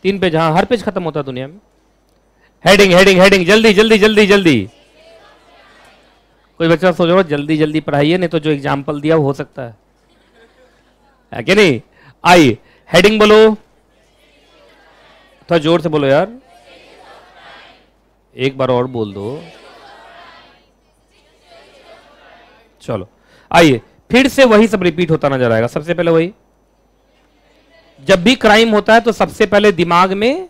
3 page, हाँ हर page खत्म होता है दुनिया में। हेडिंग हेडिंग हेडिंग, जल्दी जल्दी जल्दी जल्दी। कोई बच्चा सोच रहा जल्दी जल्दी पढ़ाइए, नहीं तो जो एग्जाम्पल दिया वो हो सकता है कि नहीं। आइए हेडिंग बोलो, थोड़ा जोर से बोलो यार, एक बार और बोल दो। चलो आइए फिर से वही सब रिपीट होता नजर आएगा। सबसे पहले वही, जब भी क्राइम होता है तो सबसे पहले दिमाग में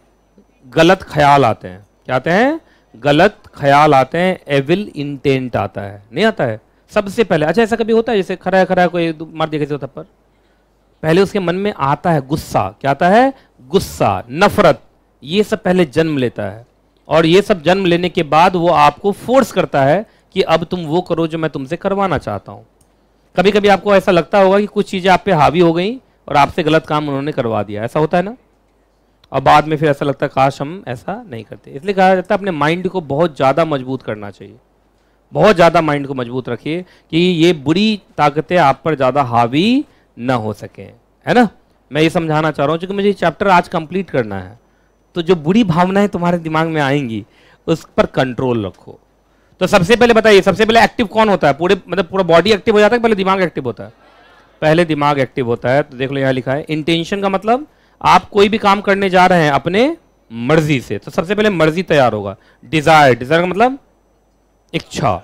गलत ख्याल आते हैं। क्या आते हैं? गलत ख्याल आते हैं, एविल इंटेंट आता है, नहीं आता है सबसे पहले। अच्छा ऐसा कभी होता है जैसे खड़ा खड़ा कोई मार दिया किसी को थप्पड़, पहले उसके मन में आता है गुस्सा। क्या आता है? गुस्सा, नफरत, ये सब पहले जन्म लेता है। और ये सब जन्म लेने के बाद वो आपको फोर्स करता है कि अब तुम वो करो जो मैं तुमसे करवाना चाहता हूं। कभी कभी आपको ऐसा लगता होगा कि कुछ चीजें आप पे हावी हो गई और आपसे गलत काम उन्होंने करवा दिया, ऐसा होता है ना। और बाद में फिर ऐसा लगता है काश हम ऐसा नहीं करते। इसलिए कहा जाता है अपने माइंड को बहुत ज़्यादा मजबूत करना चाहिए, बहुत ज़्यादा माइंड को मजबूत रखिए कि ये बुरी ताकतें आप पर ज़्यादा हावी ना हो सके, है ना। मैं ये समझाना चाह रहा हूँ क्योंकि मुझे ये चैप्टर आज कंप्लीट करना है। तो जो बुरी भावनाएं तुम्हारे दिमाग में आएंगी उस पर कंट्रोल रखो। तो सबसे पहले बताइए, सबसे पहले एक्टिव कौन होता है? पूरे मतलब पूरा बॉडी एक्टिव हो जाता है, पहले दिमाग एक्टिव होता है? पहले दिमाग एक्टिव होता है। तो देख लो यहाँ लिखा है इंटेंशन का मतलब आप कोई भी काम करने जा रहे हैं अपने मर्जी से, तो सबसे पहले मर्जी तैयार होगा। डिजायर, डिजायर का मतलब इच्छा।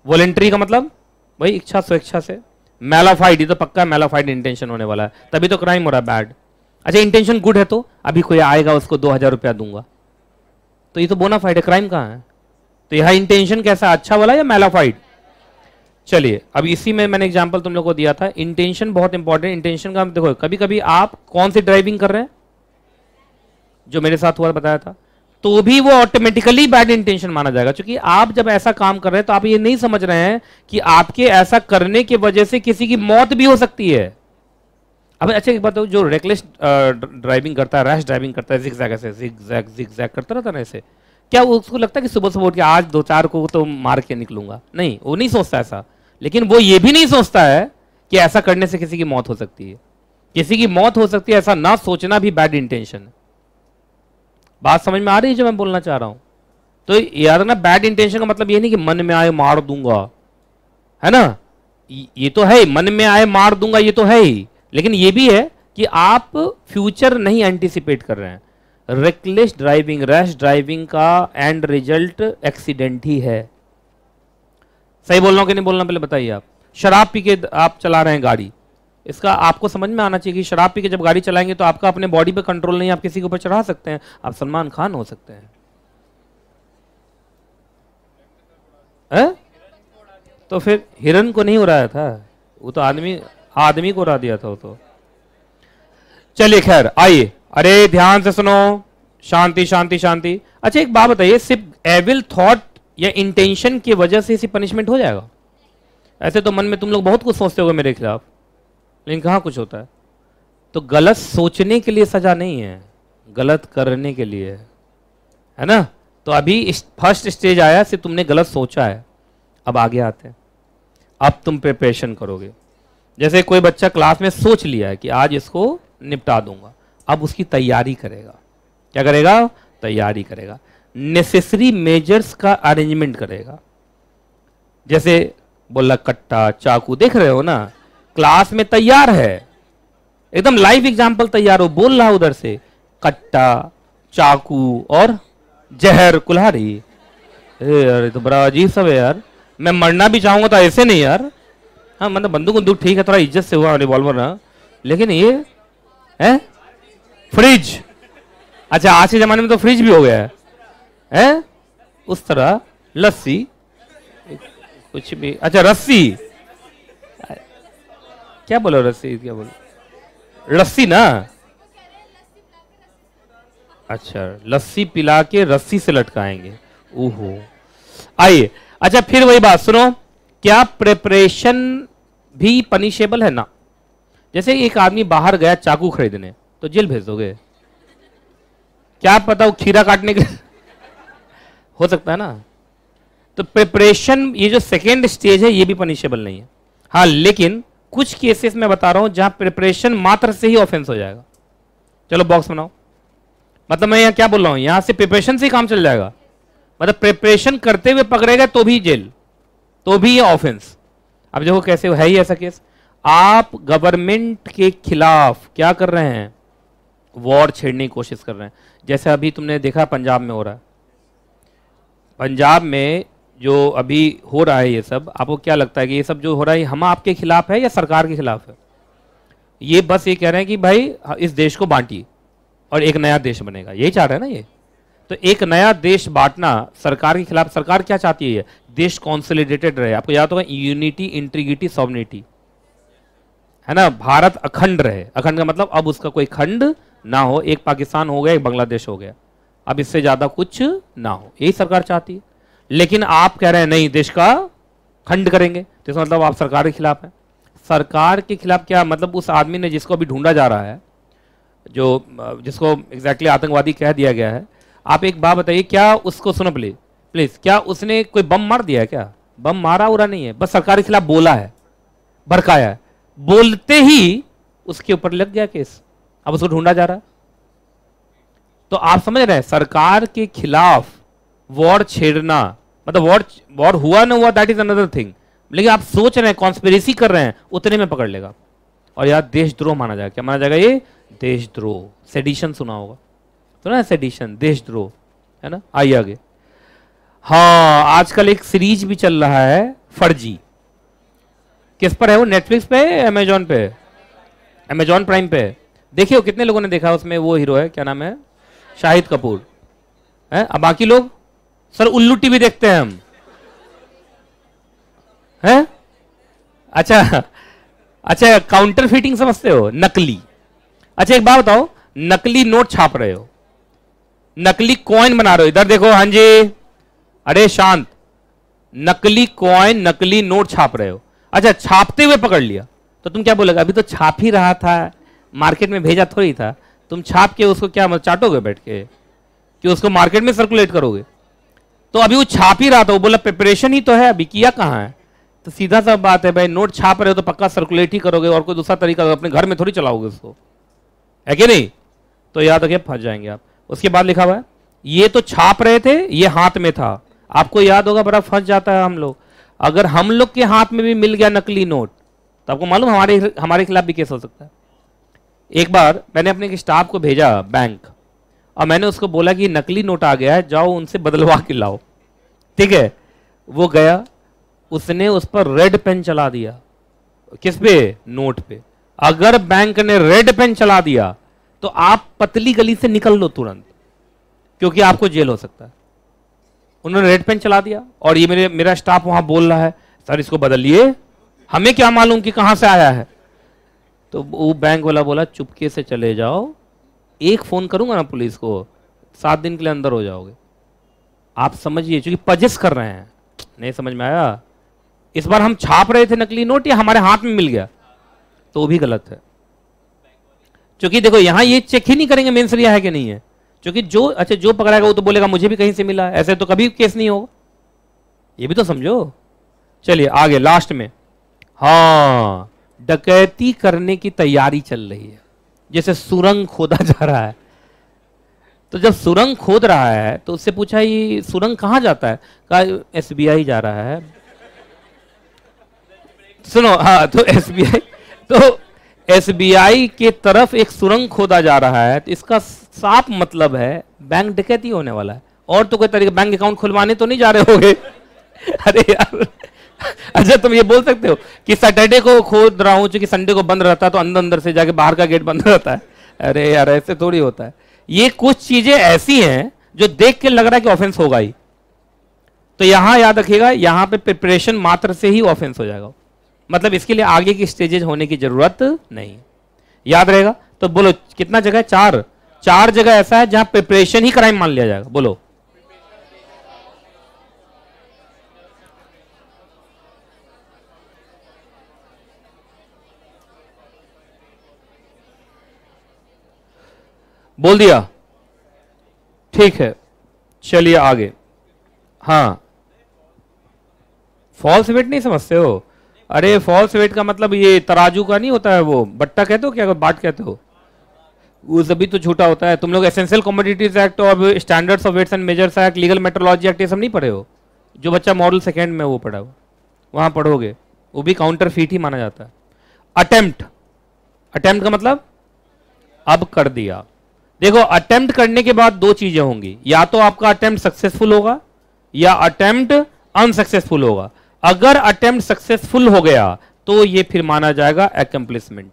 वॉलेंट्री का मतलब वही इच्छा, स्वेच्छा से। मैलाफाइड, ये तो पक्का मैलाफाइड इंटेंशन होने वाला है, तभी तो क्राइम हो रहा है, बैड। अच्छा इंटेंशन गुड है तो अभी कोई आएगा उसको 2000 रुपया दूंगा, तो ये तो बोनाफाइड है, क्राइम कहाँ है? तो यह इंटेंशन कैसा, अच्छा वाला या मैलाफाइड? चलिए अब इसी में मैंने एग्जांपल तुम लोग को दिया था। इंटेंशन बहुत इंपॉर्टेंट। इंटेंशन का देखो, कभी कभी आप कौन सी ड्राइविंग कर रहे हैं, जो मेरे साथ हुआ बताया था, तो भी वो ऑटोमेटिकली बैड इंटेंशन माना जाएगा। क्योंकि आप जब ऐसा काम कर रहे हैं तो आप ये नहीं समझ रहे हैं कि आपके ऐसा करने की वजह से किसी की मौत भी हो सकती है। अब अच्छा एक बात, जो रेकलेस ड्राइविंग करता है, रैश ड्राइविंग करता है, जिगजैग ऐसे जिगजैग करता रहता है ना ऐसे, क्या उसको लगता है कि सुबह सुबह उठ के आज 2-4 को तो मार के निकलूंगा? नहीं, वो नहीं सोचता ऐसा। लेकिन वो ये भी नहीं सोचता है कि ऐसा करने से किसी की मौत हो सकती है। किसी की मौत हो सकती है ऐसा ना सोचना भी बैड इंटेंशन है। बात समझ में आ रही है जो मैं बोलना चाह रहा हूं? तो याद रखना, बैड इंटेंशन का मतलब ये नहीं कि मन में आए मार दूंगा, है ना। ये तो है, मन में आए मार दूंगा ये तो है ही, लेकिन ये भी है कि आप फ्यूचर नहीं एंटिसिपेट कर रहे हैं। रेकलेस ड्राइविंग, रैश ड्राइविंग का एंड रिजल्ट एक्सीडेंट ही है। सही बोल रहा हूं कि नहीं बोल रहा हूं, पहले बताइए आप। शराब पी के आप चला रहे हैं गाड़ी, इसका आपको समझ में आना चाहिए कि शराब पी के जब गाड़ी चलाएंगे तो आपका अपने बॉडी पे कंट्रोल नहीं, आप किसी के ऊपर चढ़ा सकते हैं, आप सलमान खान हो सकते हैं, है? तो फिर हिरन को नहीं उड़ाया था, वो तो आदमी को उड़ा दिया था वो तो। चलिए खैर आइए, अरे ध्यान से सुनो, शांति शांति शांति। अच्छा एक बात बताइए, सिर्फ एविल थॉट या इंटेंशन की वजह से इसी पनिशमेंट हो जाएगा? ऐसे तो मन में तुम लोग बहुत कुछ सोचते होगे मेरे खिलाफ, लेकिन कहाँ कुछ होता है। तो गलत सोचने के लिए सजा नहीं है, गलत करने के लिए है ना। तो अभी फर्स्ट स्टेज आया, सिर्फ तुमने गलत सोचा है। अब आगे आते हैं, अब तुम प्रिपरेशन करोगे। जैसे कोई बच्चा क्लास में सोच लिया है कि आज इसको निपटा दूंगा, अब उसकी तैयारी करेगा। क्या करेगा? तैयारी करेगा, नेसेसरी मेजर्स का अरेंजमेंट करेगा। जैसे बोला कट्टा, चाकू, देख रहे हो ना क्लास में तैयार है, एकदम लाइव एग्जाम्पल तैयार हो, बोल रहा उधर से कट्टा, चाकू और जहर, कुल्हाड़ी। यार तो बड़ा अजीब सब है यार। मैं मरना भी चाहूंगा तो ऐसे नहीं यार। हाँ मतलब बंदूक ठीक है, थोड़ा इज्जत से हुआ रिवॉल्वर ना, लेकिन ये है फ्रिज। अच्छा आज के जमाने में तो फ्रिज भी हो गया है? उस तरह लस्सी कुछ भी। अच्छा रस्सी, क्या बोलो रस्सी, क्या बोलो? रस्सी ना, अच्छा लस्सी पिला के रस्सी से लटकाएंगे, ओहो। आइए अच्छा फिर वही बात सुनो, क्या प्रिपरेशन भी पनिशेबल है ना? जैसे एक आदमी बाहर गया चाकू खरीदने, तो जेल भेज दोगे? क्या पता वो खीरा काटने के हो सकता है ना। तो प्रिपरेशन, ये जो सेकेंड स्टेज है ये भी पनिशेबल नहीं है। हाँ लेकिन कुछ केसेस में बता रहा हूं जहां प्रिपरेशन मात्र से ही ऑफेंस हो जाएगा। चलो बॉक्स बनाओ, मतलब मैं यहाँ क्या बोल रहा हूँ, यहां से प्रिपरेशन से ही काम चल जाएगा। मतलब प्रिपरेशन करते हुए पकड़ेगा तो भी जेल, तो भी ये ऑफेंस। अब देखो कैसे है ही ऐसा केस, आप गवर्नमेंट के खिलाफ क्या कर रहे हैं, वॉर छेड़ने की कोशिश कर रहे हैं। जैसे अभी तुमने देखा पंजाब में हो रहा है, पंजाब में जो अभी हो रहा है ये सब, आपको क्या लगता है कि ये सब जो हो रहा है हम आपके खिलाफ है या सरकार के खिलाफ है? ये बस ये कह रहे हैं कि भाई इस देश को बांटिए और एक नया देश बनेगा, यही चाह रहे हैं ना ये। तो एक नया देश बांटना सरकार के खिलाफ, सरकार क्या चाहती है, देश कॉन्सोलिडेटेड रहे। आपको याद होगा यूनिटी, इंटीग्रिटी, सॉवरेनिटी, है ना, भारत अखंड रहे। अखंड का मतलब अब उसका कोई खंड ना हो, एक पाकिस्तान हो गया, एक बांग्लादेश हो गया, अब इससे ज्यादा कुछ ना हो, यही सरकार चाहती है। लेकिन आप कह रहे हैं नहीं, देश का खंड करेंगे, तो इसका मतलब आप सरकार के खिलाफ हैं। सरकार के खिलाफ क्या मतलब, उस आदमी ने जिसको अभी ढूंढा जा रहा है, जो जिसको एग्जैक्टली आतंकवादी कह दिया गया है, आप एक बात बताइए, क्या उसको, सुनो प्लीज प्लीज, क्या उसने कोई बम मार दिया है? क्या बम मारा उरा नहीं है, बस सरकार के खिलाफ बोला है, भड़काया है, बोलते ही उसके ऊपर लग गया केस, अब उसको ढूंढा जा रहा है। तो आप समझ रहे हैं, सरकार के खिलाफ वॉर छेड़ना मतलब वॉर हुआ ना हुआ दैट इज अनदर थिंग, लेकिन आप सोच रहे हैं, कॉन्स्पिरेसी कर रहे हैं, उतने में पकड़ लेगा और यार देशद्रोह माना जाएगा। क्या माना जाएगा? ये देशद्रोह। सेडिशन सुना होगा, सुना है सेडिशन, देशद्रोह, है ना। आइए आगे। हाँ, आजकल एक सीरीज भी चल रहा है फर्जी, किस पर है वो, नेटफ्लिक्स पे, अमेजॉन पे, अमेजॉन प्राइम पे। देखिए कितने लोगों ने देखा, उसमें वो हीरो है, क्या नाम है, शाहिद कपूर है। अब बाकी लोग, सर उल्लू टीवी देखते हैं हम, हैं? अच्छा अच्छा, काउंटर फिटिंग समझते हो, नकली। अच्छा एक बात बताओ, नकली नोट छाप रहे हो, नकली कॉइन बना रहे हो, इधर देखो, हाँ जी, अरे शांत, नकली कॉइन, नकली नोट छाप रहे हो। अच्छा, छापते हुए पकड़ लिया तो तुम क्या बोलेगा, अभी तो छाप ही रहा था, मार्केट में भेजा थोड़ी था, तुम छाप के उसको क्या चाटोगे बैठ के, कि उसको मार्केट में सर्कुलेट करोगे? तो अभी वो छाप ही रहा था, वो बोला प्रिपरेशन ही तो है, अभी किया कहाँ है? तो सीधा सा बात है भाई, नोट छाप रहे हो तो पक्का सर्कुलेट ही करोगे, और कोई दूसरा तरीका अपने घर में थोड़ी चलाओगे उसको, है कि नहीं? तो याद रखिए, फंस जाएंगे आप। उसके बाद लिखा हुआ है, ये तो छाप रहे थे, ये हाथ में था। आपको याद होगा, बड़ा फंस जाता है हम लोग। अगर हम लोग के हाथ में भी मिल गया नकली नोट, तो आपको मालूम हमारे खिलाफ भी केस हो सकता है। एक बार मैंने अपने एक स्टाफ को भेजा बैंक, और मैंने उसको बोला कि नकली नोट आ गया है, जाओ उनसे बदलवा के लाओ, ठीक है। वो गया, उसने उस पर रेड पेन चला दिया। किस पे? नोट पे। अगर बैंक ने रेड पेन चला दिया तो आप पतली गली से निकल लो तुरंत, क्योंकि आपको जेल हो सकता है। उन्होंने रेड पेन चला दिया, और ये मेरा स्टाफ वहां बोल रहा है, सर इसको बदलिए, हमें क्या मालूम कि कहां से आया है। तो वो बैंक वाला बोला, चुपके से चले जाओ, एक फोन करूंगा ना पुलिस को, 7 दिन के लिए अंदर हो जाओगे। आप समझिए, क्योंकि पजिश कर रहे हैं। नहीं समझ में आया? इस बार हम छाप रहे थे नकली नोट, या हमारे हाथ में मिल गया, तो भी गलत है। क्योंकि देखो यहां ये चेक ही नहीं करेंगे मेन सरिया है कि नहीं है, क्योंकि जो पकड़ाएगा वो तो बोलेगा मुझे भी कहीं से मिला, ऐसे तो कभी केस नहीं होगा, ये भी तो समझो। चलिए आगे, लास्ट में, हाँ, डकैती करने की तैयारी चल रही है, जैसे सुरंग खोदा जा रहा है। तो जब सुरंग खोद रहा है तो उससे पूछा, ये सुरंग कहां जाता है? कहा एसबीआई जा रहा है। सुनो, हाँ, तो एसबीआई के तरफ एक सुरंग खोदा जा रहा है, तो इसका साफ मतलब है बैंक डकैती होने वाला है। और तो कोई तरीके, बैंक अकाउंट खुलवाने तो नहीं जा रहे होगे? अरे यार, अच्छा तुम ये बोल सकते हो कि सैटरडे को खोद रहा हूं, क्योंकि संडे को बंद रहता है, तो अंदर अंदर से जाके बाहर का गेट बंद रहता है। अरे यार, ऐसे थोड़ी होता है। ये कुछ चीजें ऐसी हैं जो देख के लग रहा है कि ऑफेंस होगा ही, तो यहां याद रखिएगा, यहां पे प्रिपरेशन मात्र से ही ऑफेंस हो जाएगा, मतलब इसके लिए आगे की स्टेजेस होने की जरूरत नहीं। याद रहेगा? तो बोलो कितना जगह है? 4 जगह ऐसा है जहां प्रिपरेशन ही क्राइम मान लिया जाएगा। बोलो। बोल दिया? ठीक है, चलिए आगे। हाँ, फॉल्स वेट नहीं समझते हो? अरे फॉल्स वेट का मतलब ये तराजू का नहीं होता है, वो बट्टा कहते हो क्या, बाट कहते हो? वो सभी तो झूठा होता है। तुम लोग एसेंशियल कमोडिटीज एक्ट और standards of weights and measures act, legal metrology act ये सब नहीं पढ़े हो? जो बच्चा मॉडल सेकेंड में वो पढ़ा हो वहां पढ़ोगे, वो भी काउंटर फीट ही माना जाता है। अटेम्प्ट, अटेम्प्ट का मतलब अब कर दिया। देखो अटेम्प्ट करने के बाद दो चीजें होंगी, या तो आपका अटेम्प्ट सक्सेसफुल होगा या अटेम्प्ट अनसक्सेसफुल होगा। अगर अटेम्प्ट सक्सेसफुल हो गया तो ये फिर माना जाएगा अकम्प्लिशमेंट,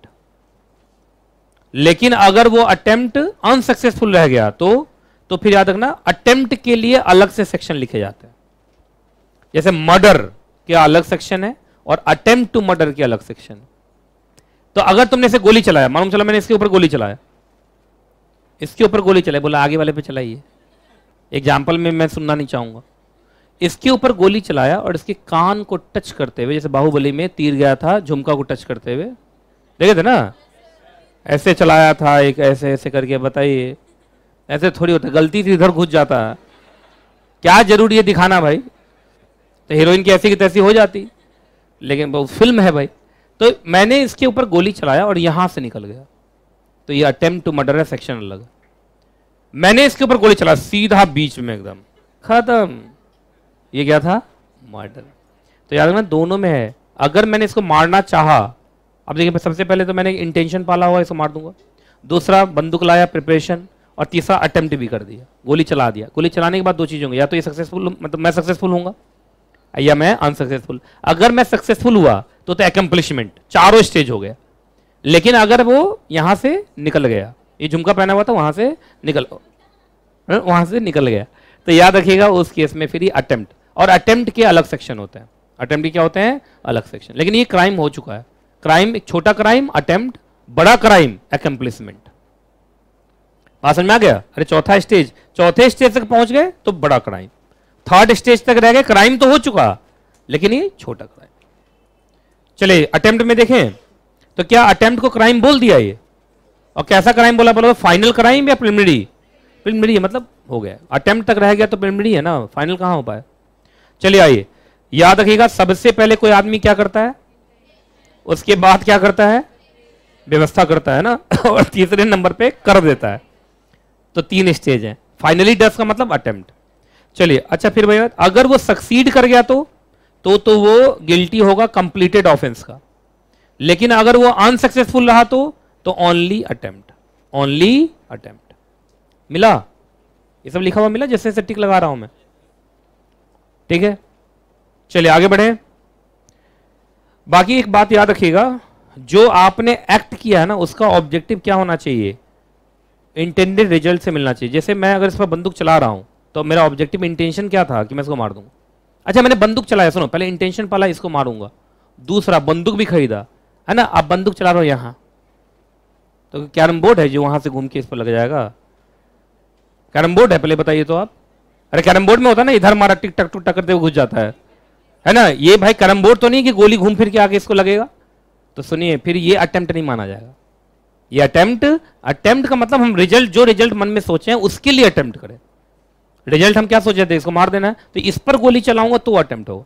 लेकिन अगर वो अटेम्प्ट अनसक्सेसफुल रह गया तो फिर याद रखना अटेम्प्ट के लिए अलग से सेक्शन लिखे जाते हैं। जैसे मर्डर के अलग सेक्शन है और अटेम्प्ट टू मर्डर के अलग सेक्शन है। तो अगर तुमने इसे गोली चलाया, मालूम चला मैंने इसके ऊपर गोली चलाया, इसके ऊपर गोली चलाई, बोला आगे वाले पे चलाइए, एग्जाम्पल में मैं सुनना नहीं चाहूंगा। इसके ऊपर गोली चलाया और इसके कान को टच करते हुए, जैसे बाहुबली में तीर गया था झुमका को टच करते हुए, देखे थे ना, ऐसे चलाया था एक ऐसे ऐसे करके, बताइए ऐसे थोड़ी होता, गलती से इधर घुस जाता, क्या जरूरी है दिखाना भाई, तो हीरोइन की ऐसी की तैसी हो जाती, लेकिन वो फिल्म है भाई। तो मैंने इसके ऊपर गोली चलाया और यहां से निकल गया, तो ये अटेम्प्ट टू मर्डर है, सेक्शन अलग। मैंने इसके ऊपर गोली चलाया सीधा बीच में एकदम खत्म, ये क्या था, मर्डर। तो याद रखना दोनों में है। अगर मैंने इसको मारना चाहा, अब देखिए सबसे पहले तो मैंने इंटेंशन पाला हुआ, इसको मार दूंगा, दूसरा बंदूक लाया प्रिपरेशन, और तीसरा अटेम्प्ट भी कर दिया, गोली चला दिया। गोली चलाने के बाद दो चीज होंगी, या तो ये सक्सेसफुल, मतलब मैं सक्सेसफुल होऊंगा, या मैं अनसक्सेसफुल। अगर मैं सक्सेसफुल हुआ तो अकम्प्लिशमेंट, चारों स्टेज हो गया। लेकिन अगर वो यहां से निकल गया, ये झुमका पहना हुआ था वहां से निकल गया, तो याद रखिएगा उस केस में फिर ये अटेम्प्ट, और अटेम्प्ट के अलग सेक्शन होते हैं। अटेम्प्ट के क्या होते हैं, अलग सेक्शन। लेकिन ये क्राइम हो चुका है, क्राइम एक छोटा क्राइम अटेम्प्ट, बड़ा क्राइम अकम्प्लिशमेंट। बात समझ में आ गया? अरे चौथा स्टेज, चौथे स्टेज तक पहुंच गए तो बड़ा क्राइम, थर्ड स्टेज तक रह गए, क्राइम तो हो चुका लेकिन ये छोटा क्राइम। चलिए अटेम्प्ट में देखें तो क्या अटेम्प्ट को क्राइम बोल दिया ये, और कैसा क्राइम बोला, बोला फाइनल क्राइम या प्रिलिमिनरी? प्रिलिमिनरी है, मतलब हो गया, अटेम्प्ट तक रह गया तो प्रिलिमिनरी है ना, फाइनल कहां हो पाए। चलिए आइए, याद रखिएगा सबसे पहले कोई आदमी क्या करता है, उसके बाद क्या करता है, व्यवस्था करता है ना, और तीसरे नंबर पे कर देता है। तो तीन स्टेज हैं। फाइनली डस का मतलब अटेम्प्ट। चलिए अच्छा, फिर भैया अगर वो सक्सीड कर गया तो वो गिल्टी होगा कंप्लीटेड ऑफेंस का, लेकिन अगर वो अनसक्सेसफुल रहा तो ओनली अटेम्प्ट, ओनली अटेम्प्ट। मिला? ये सब लिखा हुआ मिला, जैसे जैसे टिक लगा रहा हूं मैं, ठीक है। चलिए आगे बढ़े। बाकी एक बात याद रखिएगा, जो आपने एक्ट किया है ना उसका ऑब्जेक्टिव क्या होना चाहिए, इंटेंडेड रिजल्ट से मिलना चाहिए। जैसे मैं अगर इस पर बंदूक चला रहा हूं तो मेरा ऑब्जेक्टिव इंटेंशन क्या था कि मैं इसको मार दूंगा। अच्छा मैंने बंदूक चलाया, सुनो, पहले इंटेंशन पाला इसको मारूंगा, दूसरा बंदूक भी खरीदा है ना, अब बंदूक चला रहा हूं यहां, तो कैरम बोर्ड है जो वहां से घूम के इस पर लग जाएगा, कैरम बोर्ड है, पहले बताइए तो आप। अरे कैरम बोर्ड में होता है ना, इधर मारा टिक टक टुक टक करते हुए घुस जाता है ना, ये भाई कैरम बोर्ड तो नहीं कि गोली घूम फिर के आके इसको लगेगा। तो सुनिए, फिर ये अटेम्प्ट नहीं माना जाएगा। ये अटेम्प्ट का मतलब हम रिजल्ट, जो रिजल्ट मन में सोचे हैं उसके लिए अटेम्प्ट करें। रिजल्ट हम क्या सोचे थे, इसको मार देना है, तो इस पर गोली चलाऊंगा तो अटेम्प्ट होगा,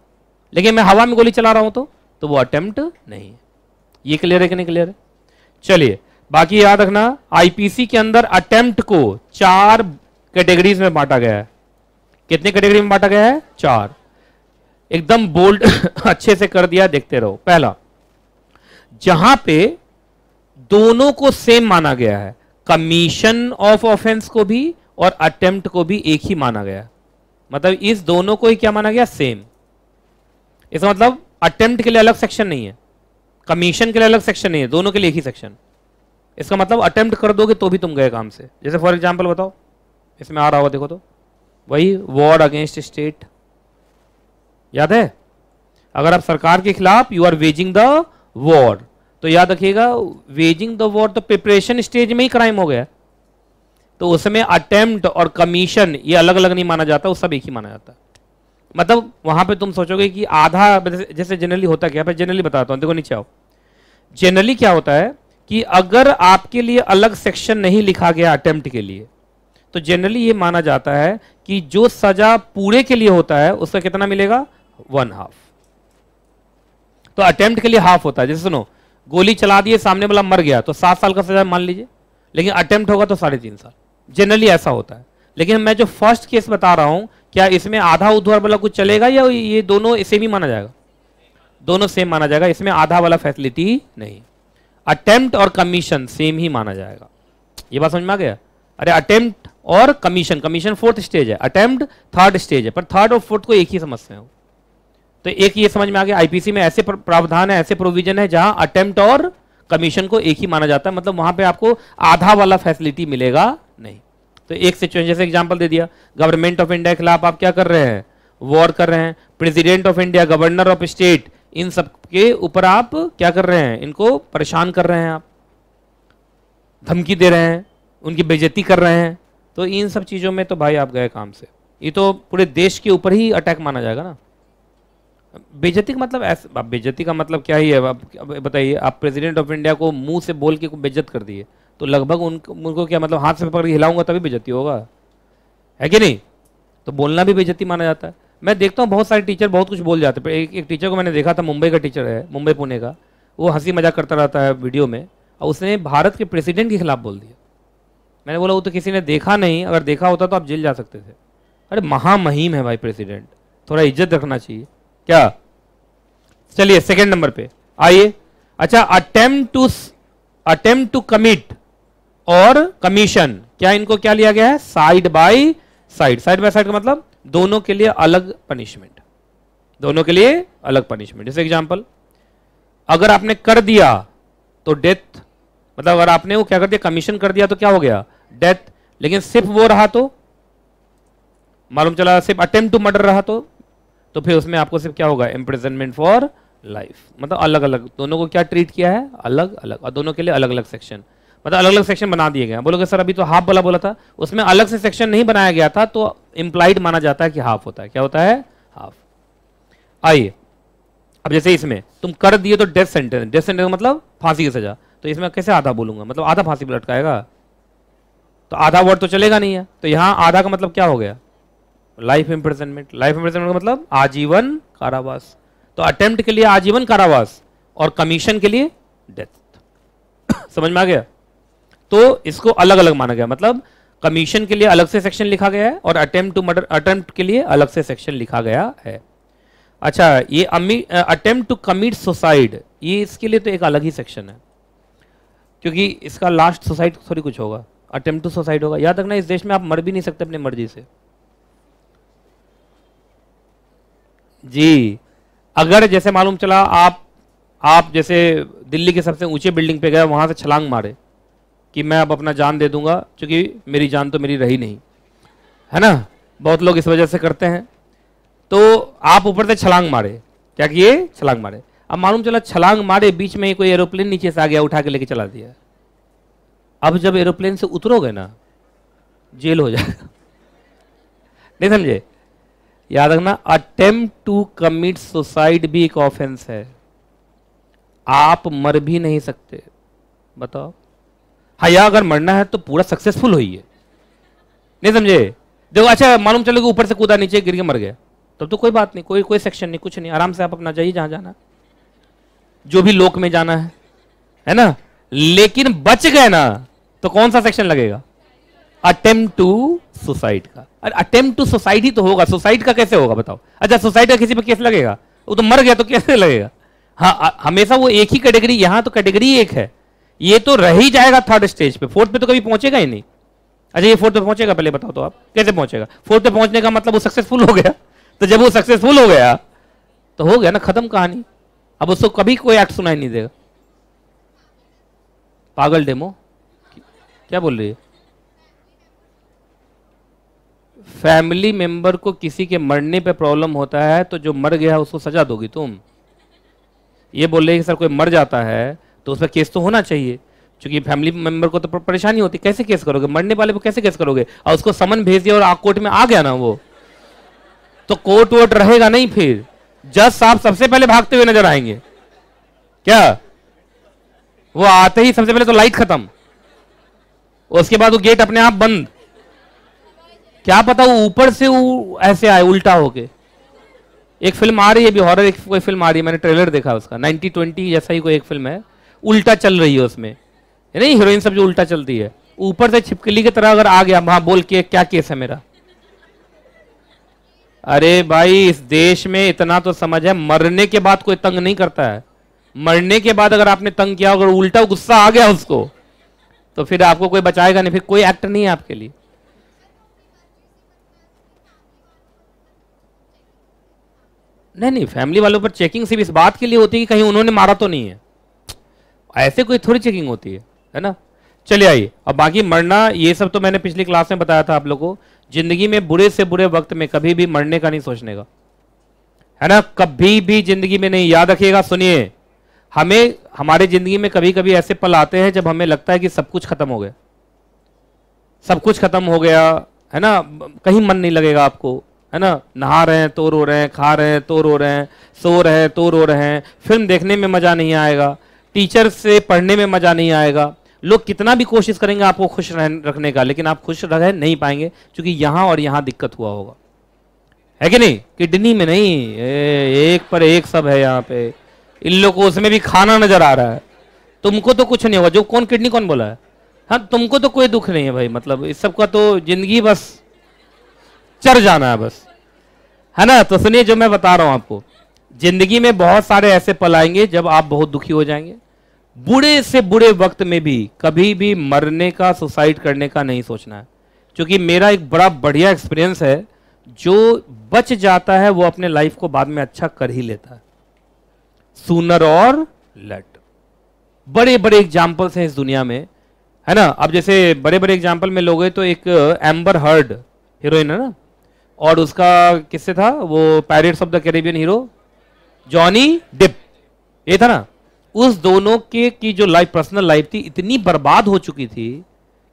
लेकिन मैं हवा में गोली चला रहा हूं तो वो अटेम्प्ट नहीं है। ये क्लियर है कि नहीं क्लियर है? चलिए बाकी याद रखना, आईपीसी के अंदर अटेम्प्ट को 4 कैटेगरीज में बांटा गया है। कितने कैटेगरी में बांटा गया है? 4। एकदम बोल्ड अच्छे से कर दिया, देखते रहो। पहला, जहां पे दोनों को सेम माना गया है, कमीशन ऑफ ऑफेंस को भी और अटेम्प्ट को भी एक ही माना गया, मतलब इस दोनों को ही क्या माना गया, सेम। इसका मतलब अटेम्प्ट के लिए अलग सेक्शन नहीं है, कमीशन के लिए अलग सेक्शन नहीं है, दोनों के लिए एक ही सेक्शन। इसका मतलब अटेम्प्ट कर दोगे तो भी तुम गए काम से। जैसे फॉर एग्जांपल बताओ, इसमें आ रहा होगा, देखो तो वही वॉर अगेंस्ट स्टेट, याद है? अगर आप सरकार के खिलाफ you are waging the war, तो याद रखिएगा वेजिंग द वॉर तो प्रिपरेशन स्टेज में ही क्राइम हो गया, तो उसमें अटेम्प्ट और कमीशन ये अलग अलग नहीं माना जाता, वो सब एक ही माना जाता है। मतलब वहां पे तुम सोचोगे कि आधा, जैसे जनरली होता क्या, मैं जनरली बताता हूं, देखो नीचे आओ। जनरली क्या होता है कि अगर आपके लिए अलग सेक्शन नहीं लिखा गया अटेम्प्ट के लिए, तो जनरली ये माना जाता है कि जो सजा पूरे के लिए होता है उसका कितना मिलेगा, 1/2। तो अटेम्प्ट के लिए हाफ होता है। जैसे सुनो, गोली चला दिए, सामने वाला मर गया तो 7 साल का सजा मान लीजिए, लेकिन अटेम्प्ट होगा तो 3.5 साल, जनरली ऐसा होता है। लेकिन मैं जो फर्स्ट केस बता रहा हूं, क्या इसमें आधा उधार वाला कुछ चलेगा या ये दोनों सेम ही माना जाएगा? दोनों सेम माना जाएगा, इसमें आधा वाला फैसिलिटी नहीं। अटेम्प्ट और कमीशन सेम ही माना जाएगा। ये बात समझ में आ गया? अरे अटेम्प्ट और कमीशन, कमीशन 4th स्टेज है, अटेम्प्ट 3rd स्टेज है, पर 3rd और 4th को एक ही समझते हैं। तो एक ये समझ में आ गया, आईपीसी में ऐसे प्रावधान है, ऐसे प्रोविजन है जहां अटेम्प्ट और कमीशन को एक ही माना जाता है, मतलब वहां पे आपको आधा वाला फैसिलिटी मिलेगा नहीं। तो एक सिचुएशन जैसे एग्जांपल दे दिया, गवर्नमेंट ऑफ इंडिया के खिलाफ आप क्या कर रहे हैं? वॉर कर रहे हैं। President of India, governor of state, इन सब के ऊपर आप क्या कर रहे हैं? इनको परेशान कर रहे हैं, आप धमकी दे रहे हैं, उनकी बेइज्जती कर रहे हैं। तो इन सब चीजों में तो भाई आप गए काम से। ये तो पूरे देश के ऊपर ही अटैक माना जाएगा ना। बेइज्जती का मतलब ऐसा, बेइज्जती का मतलब क्या ही है? बताइए, आप प्रेसिडेंट ऑफ इंडिया को मुंह से बोल के बेइज्जत कर दिए, तो लगभग उनको क्या मतलब, हाथ से पकड़ के हिलाऊंगा तभी बेइज्जती होगा, है कि नहीं? तो बोलना भी बेइज्जती माना जाता है। मैं देखता हूँ बहुत सारे टीचर बहुत कुछ बोल जाते हैं। एक टीचर को मैंने देखा था, मुंबई का टीचर है, मुंबई पुणे का, वो हंसी मजाक करता रहता है वीडियो में, और उसने भारत के प्रेसिडेंट के खिलाफ बोल दिया। मैंने बोला वो तो किसी ने देखा नहीं, अगर देखा होता तो आप जेल जा सकते थे। अरे महामहिम है भाई प्रेसिडेंट, थोड़ा इज्जत रखना चाहिए क्या? चलिए सेकंड नंबर पे आइए। अच्छा, अटेम्प्ट टू कमिट और कमीशन, क्या इनको क्या लिया गया है? Side by side. Side by side का मतलब दोनों के लिए अलग पनिशमेंट, दोनों के लिए अलग पनिशमेंट। जैसे एग्जांपल, अगर आपने कर दिया तो डेथ, मतलब अगर आपने वो क्या कर दिया, कमीशन कर दिया तो क्या हो गया? डेथ। लेकिन सिर्फ वो रहा तो, मालूम चला सिर्फ अटेम्प्ट टू मर्डर रहा तो फिर उसमें आपको सिर्फ क्या होगा? Imprisonment for life. मतलब अलग अलग, दोनों को क्या ट्रीट किया है? अलग अलग, और दोनों के लिए अलग अलग सेक्शन, मतलब अलग अलग सेक्शन बना दिए गए। बोलोगे सर अभी तो हाफ वाला बोला था, उसमें अलग से सेक्शन नहीं बनाया गया था, तो इंप्लाइड माना जाता है कि हाफ होता है। क्या होता है? हाफ। आइए, अब जैसे इसमें तुम कर दिए तो डेथ सेंटेंस, डेथ सेंटेंस मतलब फांसी की सजा, तो इसमें कैसे आधा बोलूंगा? मतलब आधा फांसी पर लटकाएगा, तो आधा वर्ड तो चलेगा नहीं है। तो यहां आधा का मतलब क्या हो गया? Life imprisonment. लाइफ इंप्रिजनमेंट का मतलब आजीवन कारावास। तो अटेम्प्ट के लिए आजीवन कारावास और कमीशन के लिए डेथ। समझ में आ गया? तो इसको अलग अलग माना गया, मतलब कमीशन के लिए अलग से सेक्शन लिखा गया है और अटेम्प्ट टू मर्डर, अटेम्प्ट के लिए अलग से सेक्शन लिखा गया है। अच्छा, ये अटेम्प्ट टू कमिट सुसाइड, ये इसके लिए तो एक अलग ही सेक्शन है, क्योंकि इसका लास्ट सुसाइड थोड़ी कुछ होगा, अटेम्प्ट टू सुसाइड होगा। याद रखना, इस देश में आप मर भी नहीं सकते अपनी मर्जी से जी। अगर जैसे मालूम चला आप जैसे दिल्ली के सबसे ऊंचे बिल्डिंग पे गए, वहां से छलांग मारे कि मैं अब अपना जान दे दूंगा, क्योंकि मेरी जान तो मेरी रही नहीं, है ना? बहुत लोग इस वजह से करते हैं। तो आप ऊपर से छलांग मारे, क्या किए? छलांग मारे। अब मालूम चला छलांग मारे, बीच में कोई एरोप्लेन नीचे से आ गया, उठा के लेके चला दिया। अब जब एरोप्लेन से उतरोगे ना, जेल हो जाएगा। नहीं समझे? याद रखना, अटेम्प्ट टू कमिट सुसाइड भी एक ऑफेंस है, आप मर भी नहीं सकते। बताओ, हाँ, या अगर मरना है तो पूरा सक्सेसफुल होइए। नहीं समझे? देखो, अच्छा मालूम चले कि ऊपर से कूदा, नीचे गिर के मर गया, तब तो कोई बात नहीं, कोई सेक्शन नहीं, कुछ नहीं, आराम से आप अपना जाइए जहां जाना, जो भी लोक में जाना है ना। लेकिन बच गए ना, तो कौन सा सेक्शन लगेगा? अटेम्प्ट टू सुसाइड का। अरे अटेम्प्ट टू सुसाइड ही तो होगा, सुसाइड का कैसे होगा बताओ? अच्छा, सुसाइड का किसी पे केस लगेगा? वो तो मर गया, तो कैसे लगेगा? हाँ, हमेशा वो एक ही कैटेगरी, यहां तो कैटेगरी एक है, ये तो रह ही जाएगा 3rd स्टेज पे, 4th पे तो कभी पहुंचेगा ही नहीं। अच्छा, ये 4th पे पहुंचेगा? पहले बताओ तो आप कैसे पहुंचेगा? 4th पे पहुंचने का मतलब वो सक्सेसफुल हो गया, तो जब वो सक्सेसफुल हो गया तो हो गया ना, खत्म कहानी। अब उसको कभी कोई एक्ट सुनाई नहीं देगा। पागल डेमो क्या बोल रही है? फैमिली मेंबर को किसी के मरने पे प्रॉब्लम होता है, तो जो मर गया उसको सजा दोगी तुम? ये बोल रहे कि सर कोई मर जाता है तो उस पर केस तो होना चाहिए, क्योंकि फैमिली मेंबर को तो परेशानी होती, कैसे केस करोगे? मरने वाले को कैसे केस करोगे? और उसको समन भेज दिया और कोर्ट में आ गया ना वो, तो कोर्ट वोट रहेगा नहीं, फिर जज साहब सबसे पहले भागते हुए नजर आएंगे। क्या वो आते ही सबसे पहले तो लाइट खत्म, उसके बाद वो गेट अपने आप बंद। क्या पता वो ऊपर से वो ऐसे आए उल्टा होके। एक फिल्म आ रही है अभी, हॉरर एक कोई फिल्म आ रही है, मैंने ट्रेलर देखा उसका, 90-20 जैसा ही कोई एक फिल्म है, उल्टा चल रही है उसमें, नहीं हीरोइन सब जो उल्टा चलती है, ऊपर से छिपकली की तरह अगर आ गया, वहां बोल के क्या केस है मेरा। अरे भाई इस देश में इतना तो समझ है, मरने के बाद कोई तंग नहीं करता है। मरने के बाद अगर आपने तंग किया, अगर उल्टा गुस्सा आ गया उसको, तो फिर आपको कोई बचाएगा नहीं, फिर कोई एक्ट नहीं है आपके लिए। नहीं नहीं, फैमिली वालों पर चेकिंग सिर्फ इस बात के लिए होती है कि कहीं उन्होंने मारा तो नहीं है, ऐसे कोई थोड़ी चेकिंग होती है ना। चलिए आइए, अब बाकी मरना ये सब तो मैंने पिछली क्लास में बताया था आप लोगों को। जिंदगी में बुरे से बुरे वक्त में कभी भी मरने का नहीं सोचने का, है ना, कभी भी जिंदगी में नहीं। याद रखिएगा, सुनिए, हमें हमारे जिंदगी में कभी कभी ऐसे पल आते हैं जब हमें लगता है कि सब कुछ खत्म हो गया, सब कुछ खत्म हो गया, है ना, कहीं मन नहीं लगेगा आपको, है ना, नहा रहे हैं तो रो रहे हैं, खा रहे हैं तो रो रहे हैं, सो रहे हैं तो रो रहे हैं, फिल्म देखने में मजा नहीं आएगा, टीचर से पढ़ने में मजा नहीं आएगा। लोग कितना भी कोशिश करेंगे आपको खुश रखने का, लेकिन आप खुश रह नहीं पाएंगे, क्योंकि यहां और यहां दिक्कत हुआ होगा, है कि नहीं। किडनी में नहीं, एक पर एक सब है यहाँ पे। इन लोगों को उसमें भी खाना नजर आ रहा है, तुमको तो कुछ नहीं होगा। जो कौन किडनी कौन बोला है, हाँ तुमको तो कोई दुख नहीं है भाई, मतलब इस सब का तो जिंदगी बस चर जाना है बस, है ना। तो सुनिए जो मैं बता रहा हूं आपको, जिंदगी में बहुत सारे ऐसे पल आएंगे जब आप बहुत दुखी हो जाएंगे। बुरे से बुरे वक्त में भी कभी भी मरने का, सुसाइड करने का नहीं सोचना है, क्योंकि मेरा एक बड़ा बढ़िया एक्सपीरियंस है, जो बच जाता है वो अपने लाइफ को बाद में अच्छा कर ही लेता है, सूनर और लेट। बड़े बड़े एग्जाम्पल्स हैं इस दुनिया में, है ना। अब जैसे बड़े बड़े एग्जाम्पल में लोगे तो एक एम्बर हर्ड हीरोइन है ना, और उसका किससे था वो, pirates of the Caribbean hero Johnny Depp, ये था ना। उस दोनों के की जो लाइफ, पर्सनल लाइफ थी, इतनी बर्बाद हो चुकी थी,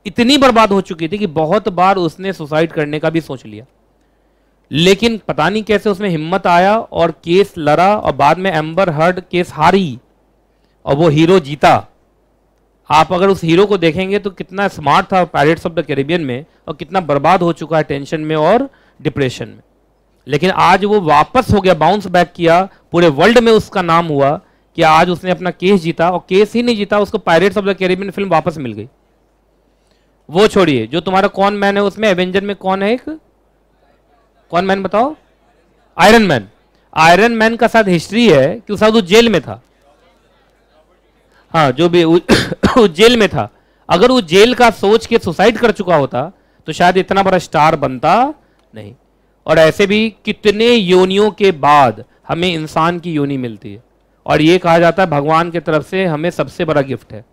इतनी बर्बाद हो चुकी थी कि बहुत बार उसने सुसाइड करने का भी सोच लिया, लेकिन पता नहीं कैसे उसमें हिम्मत आया और केस लड़ा, और बाद में एम्बर हर्ड केस हारी और वो हीरो जीता। आप अगर उस हीरो को देखेंगे तो कितना स्मार्ट था पायरेट्स ऑफ द कैरिबियन में, और कितना बर्बाद हो चुका है टेंशन में और डिप्रेशन में, लेकिन आज वो वापस हो गया, बाउंस बैक किया, पूरे वर्ल्ड में उसका नाम हुआ कि आज उसने अपना केस जीता, और केस ही नहीं जीता, उसको pirates of the Caribbean film वापस मिल गई। वो छोड़िए, जो तुम्हारा कौन मैन है उसमें, एवेंजर में कौन है, एक कौन मैन बताओ, आयरन मैन। आयरन मैन का साथ हिस्ट्री है कि उसका वो जेल में था, हाँ जो भी वो जेल में था। अगर वो जेल का सोच के सुसाइड कर चुका होता तो शायद इतना बड़ा स्टार बनता नहीं। और ऐसे भी कितने योनियों के बाद हमें इंसान की योनि मिलती है, और ये कहा जाता है भगवान की तरफ से हमें सबसे बड़ा गिफ्ट है।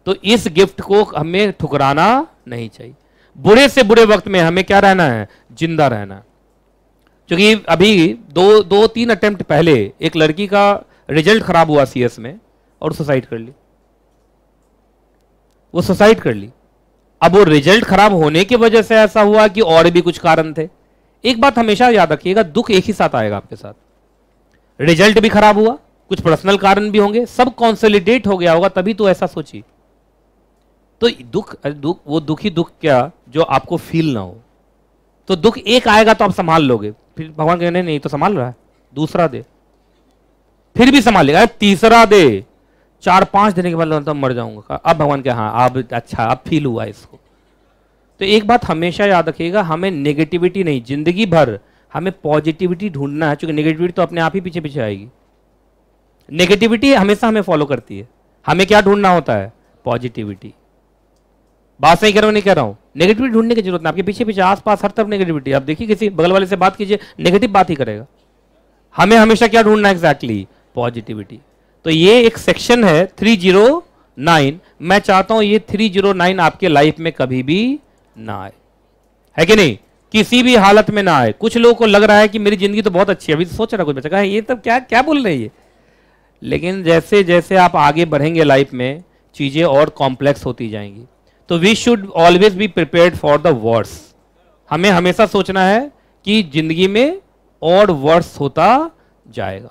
तो इस गिफ्ट को हमें ठुकराना नहीं चाहिए। बुरे से बुरे वक्त में हमें क्या रहना है, जिंदा रहना। क्योंकि अभी दो तीन अटेम्प्ट पहले एक लड़की का रिजल्ट खराब हुआ सीएस में, और सुसाइड कर ली, वो सुसाइड कर ली। अब वो रिजल्ट खराब होने की वजह से ऐसा हुआ कि और भी कुछ कारण थे। एक बात हमेशा याद रखिएगा, दुख एक ही साथ आएगा आपके साथ। रिजल्ट भी खराब हुआ, कुछ पर्सनल कारण भी होंगे, सब कॉन्सोलिडेट हो गया होगा, तभी तो ऐसा सोचिए। तो दुख वो दुखी दुख क्या जो आपको फील ना हो। तो दुख एक आएगा तो आप संभाल लोगे, फिर भगवान कहने नहीं तो संभाल रहा है, दूसरा दे, फिर भी संभालेगा, तीसरा दे, 4-5 दिन के बाद तो मर जाऊंगा। अब भगवान के हाँ अब अच्छा, अब फील हुआ इसको। तो एक बात हमेशा याद रखिएगा, हमें नेगेटिविटी नहीं, जिंदगी भर हमें पॉजिटिविटी ढूंढना है, क्योंकि नेगेटिविटी तो अपने आप ही पीछे पीछे आएगी। नेगेटिविटी हमेशा हमें फॉलो करती है। हमें क्या ढूंढना होता है, पॉजिटिविटी। बात सही कह रहा हूं नहीं कह रहा हूं, नेगेटिविटी ढूंढने की जरूरत नहीं, आपके पीछे पीछे आसपास हर तरफ नेगेटिविटी। आप देखिए किसी बगल वाले से बात कीजिए, नेगेटिव बात ही करेगा। हमें हमेशा क्या ढूंढना है, एग्जैक्टली पॉजिटिविटी। तो ये एक सेक्शन है 309, मैं चाहता हूं ये 309 आपके लाइफ में कभी भी ना आए, है कि नहीं, किसी भी हालत में ना आए। कुछ लोगों को लग रहा है कि मेरी जिंदगी तो बहुत अच्छी है, अभी सोच रहा कुछ बच्चा ये तब क्या क्या बोल रहे हैं ये, लेकिन जैसे जैसे आप आगे बढ़ेंगे लाइफ में चीजें और कॉम्प्लेक्स होती जाएंगी। तो we should always be prepared for the worse. हमें हमेशा सोचना है कि जिंदगी में और वर्स होता जाएगा,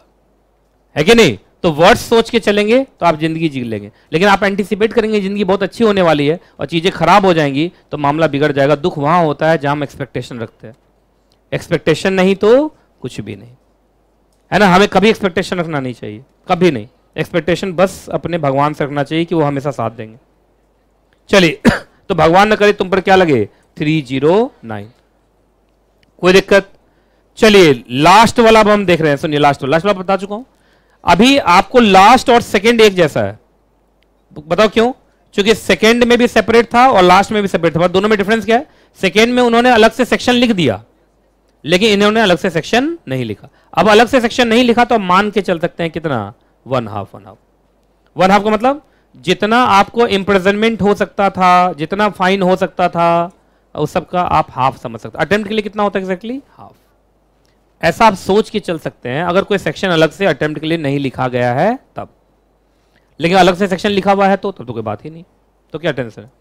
है कि नहीं। तो वर्स सोच के चलेंगे तो आप जिंदगी जी लेंगे, लेकिन आप एंटीसिपेट करेंगे जिंदगी बहुत अच्छी होने वाली है और चीजें खराब हो जाएंगी तो मामला बिगड़ जाएगा। दुख वहां होता है जहां हम एक्सपेक्टेशन रखते हैं, एक्सपेक्टेशन नहीं तो कुछ भी नहीं, है ना। हमें कभी एक्सपेक्टेशन रखना नहीं चाहिए, कभी नहीं। एक्सपेक्टेशन बस अपने भगवान से रखना चाहिए कि वो हमेशा साथ देंगे। चलिए तो भगवान न करे तुम पर क्या लगे 309। कोई दिक्कत? चलिए लास्ट वाला अब हम देख रहे हैं, सुनिए लास्ट वाला बता चुका हूं। अभी आपको लास्ट और सेकंड एक जैसा है, बताओ क्यों? क्योंकि सेकंड में भी सेपरेट था और लास्ट में भी सेपरेट था। दोनों में डिफरेंस क्या है? सेकंड में उन्होंने अलग से सेक्शन लिख दिया, लेकिन इन्होंने अलग से सेक्शन नहीं लिखा। अब अलग से सेक्शन नहीं लिखा तो मान के चल सकते हैं कितना, 1/2 1/2 का मतलब जितना आपको इंप्रिजनमेंट हो सकता था, जितना फाइन हो सकता था, उस सबका आप हाफ समझ सकते। अटेम्प्ट के लिए कितना होता है एग्जैक्टली? हाफ। ऐसा आप सोच के चल सकते हैं अगर कोई सेक्शन अलग से अटेम्प्ट के लिए नहीं लिखा गया है तब, लेकिन अलग से सेक्शन लिखा हुआ है तो तब तो कोई बात ही नहीं, तो क्या टेंशन है।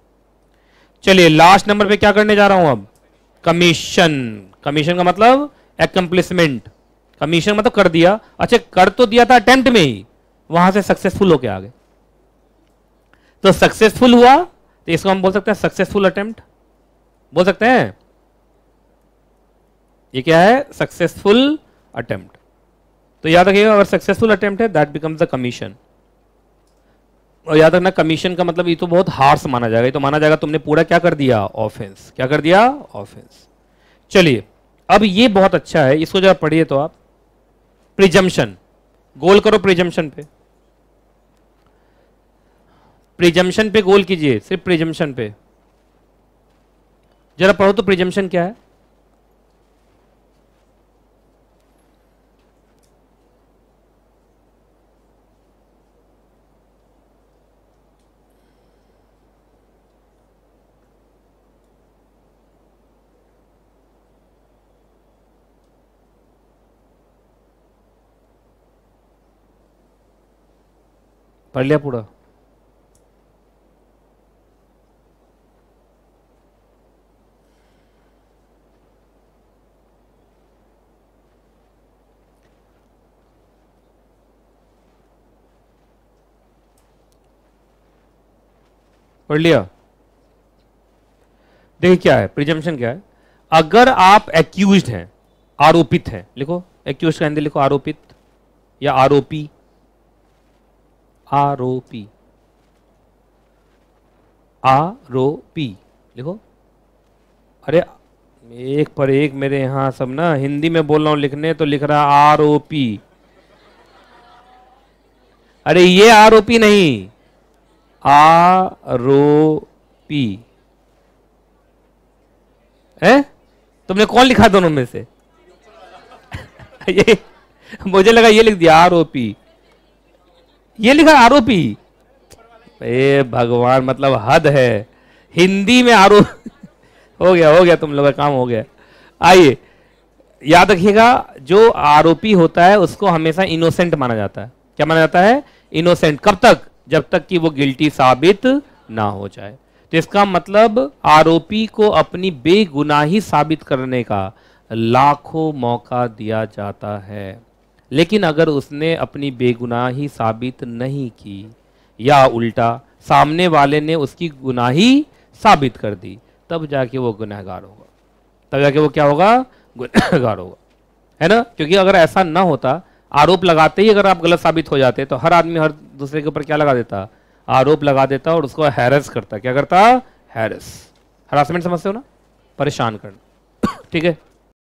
चलिए लास्ट नंबर पे क्या करने जा रहा हूं अब, कमीशन। कमीशन का मतलब एक्म्प्लिसमेंट, कमीशन मतलब कर दिया। अच्छा कर तो दिया था अटेम्प्ट में ही, वहां से सक्सेसफुल होके आ गए, तो सक्सेसफुल हुआ तो इसको हम बोल सकते हैं सक्सेसफुल अटेम्प्ट, बोल सकते हैं। ये क्या है? Successful attempt. तो याद रखिएगा अगर सक्सेसफुल अटेम्प्ट है दैट बिकम्स द कमीशन। और याद रखना कमीशन का मतलब ये तो बहुत हार्श माना जाएगा, ये तो माना जाएगा तुमने पूरा क्या कर दिया, ऑफेंस। क्या कर दिया? ऑफेंस। चलिए अब ये बहुत अच्छा है, इसको जरा पढ़िए तो आप। प्रिजम्पशन, गोल करो प्रिजम्पशन पे, प्रिजम्पशन पे गोल कीजिए, सिर्फ प्रिजम्पशन पे जरा पढ़ो तो प्रिजम्पशन क्या है। पढ़ लिया पूरा? पढ़ लिया? देखिए क्या है प्रिजम्पशन, क्या है। अगर आप एक्यूज्ड हैं, आरोपित हैं, लिखो एक्यूज्ड का हिंदी लिखो आरोपित या आरोपी, आरोपी, आरोपी लिखो। अरे एक पर एक मेरे यहां सब ना हिंदी में बोल रहा हूं लिखने, तो लिख रहा आरोपी। अरे ये आरोपी नहीं, आरोपी है। तुमने कौन लिखा दोनों में से? ये मुझे लगा ये लिख दिया आरोपी, ये लिखा आरोपी। ए भगवान, मतलब हद है, हिंदी में आरोप हो गया तुम लोग का काम हो गया। आइए याद रखिएगा जो आरोपी होता है उसको हमेशा इनोसेंट माना जाता है। क्या माना जाता है? इनोसेंट। कब तक? जब तक कि वो गिल्टी साबित ना हो जाए। तो इसका मतलब आरोपी को अपनी बेगुनाही साबित करने का लाखों मौका दिया जाता है, लेकिन अगर उसने अपनी बेगुनाही साबित नहीं की या उल्टा सामने वाले ने उसकी गुनाही साबित कर दी, तब जाके वो गुनहगार होगा, तब जाके वो क्या होगा? गुनहगार होगा, है ना। क्योंकि अगर ऐसा ना होता, आरोप लगाते ही अगर आप गलत साबित हो जाते तो हर आदमी हर दूसरे के ऊपर क्या लगा देता? आरोप लगा देता और उसको हैरेस करता। क्या करता? हैरेस, हरासमेंट समझते हो ना, परेशान करना। ठीक है।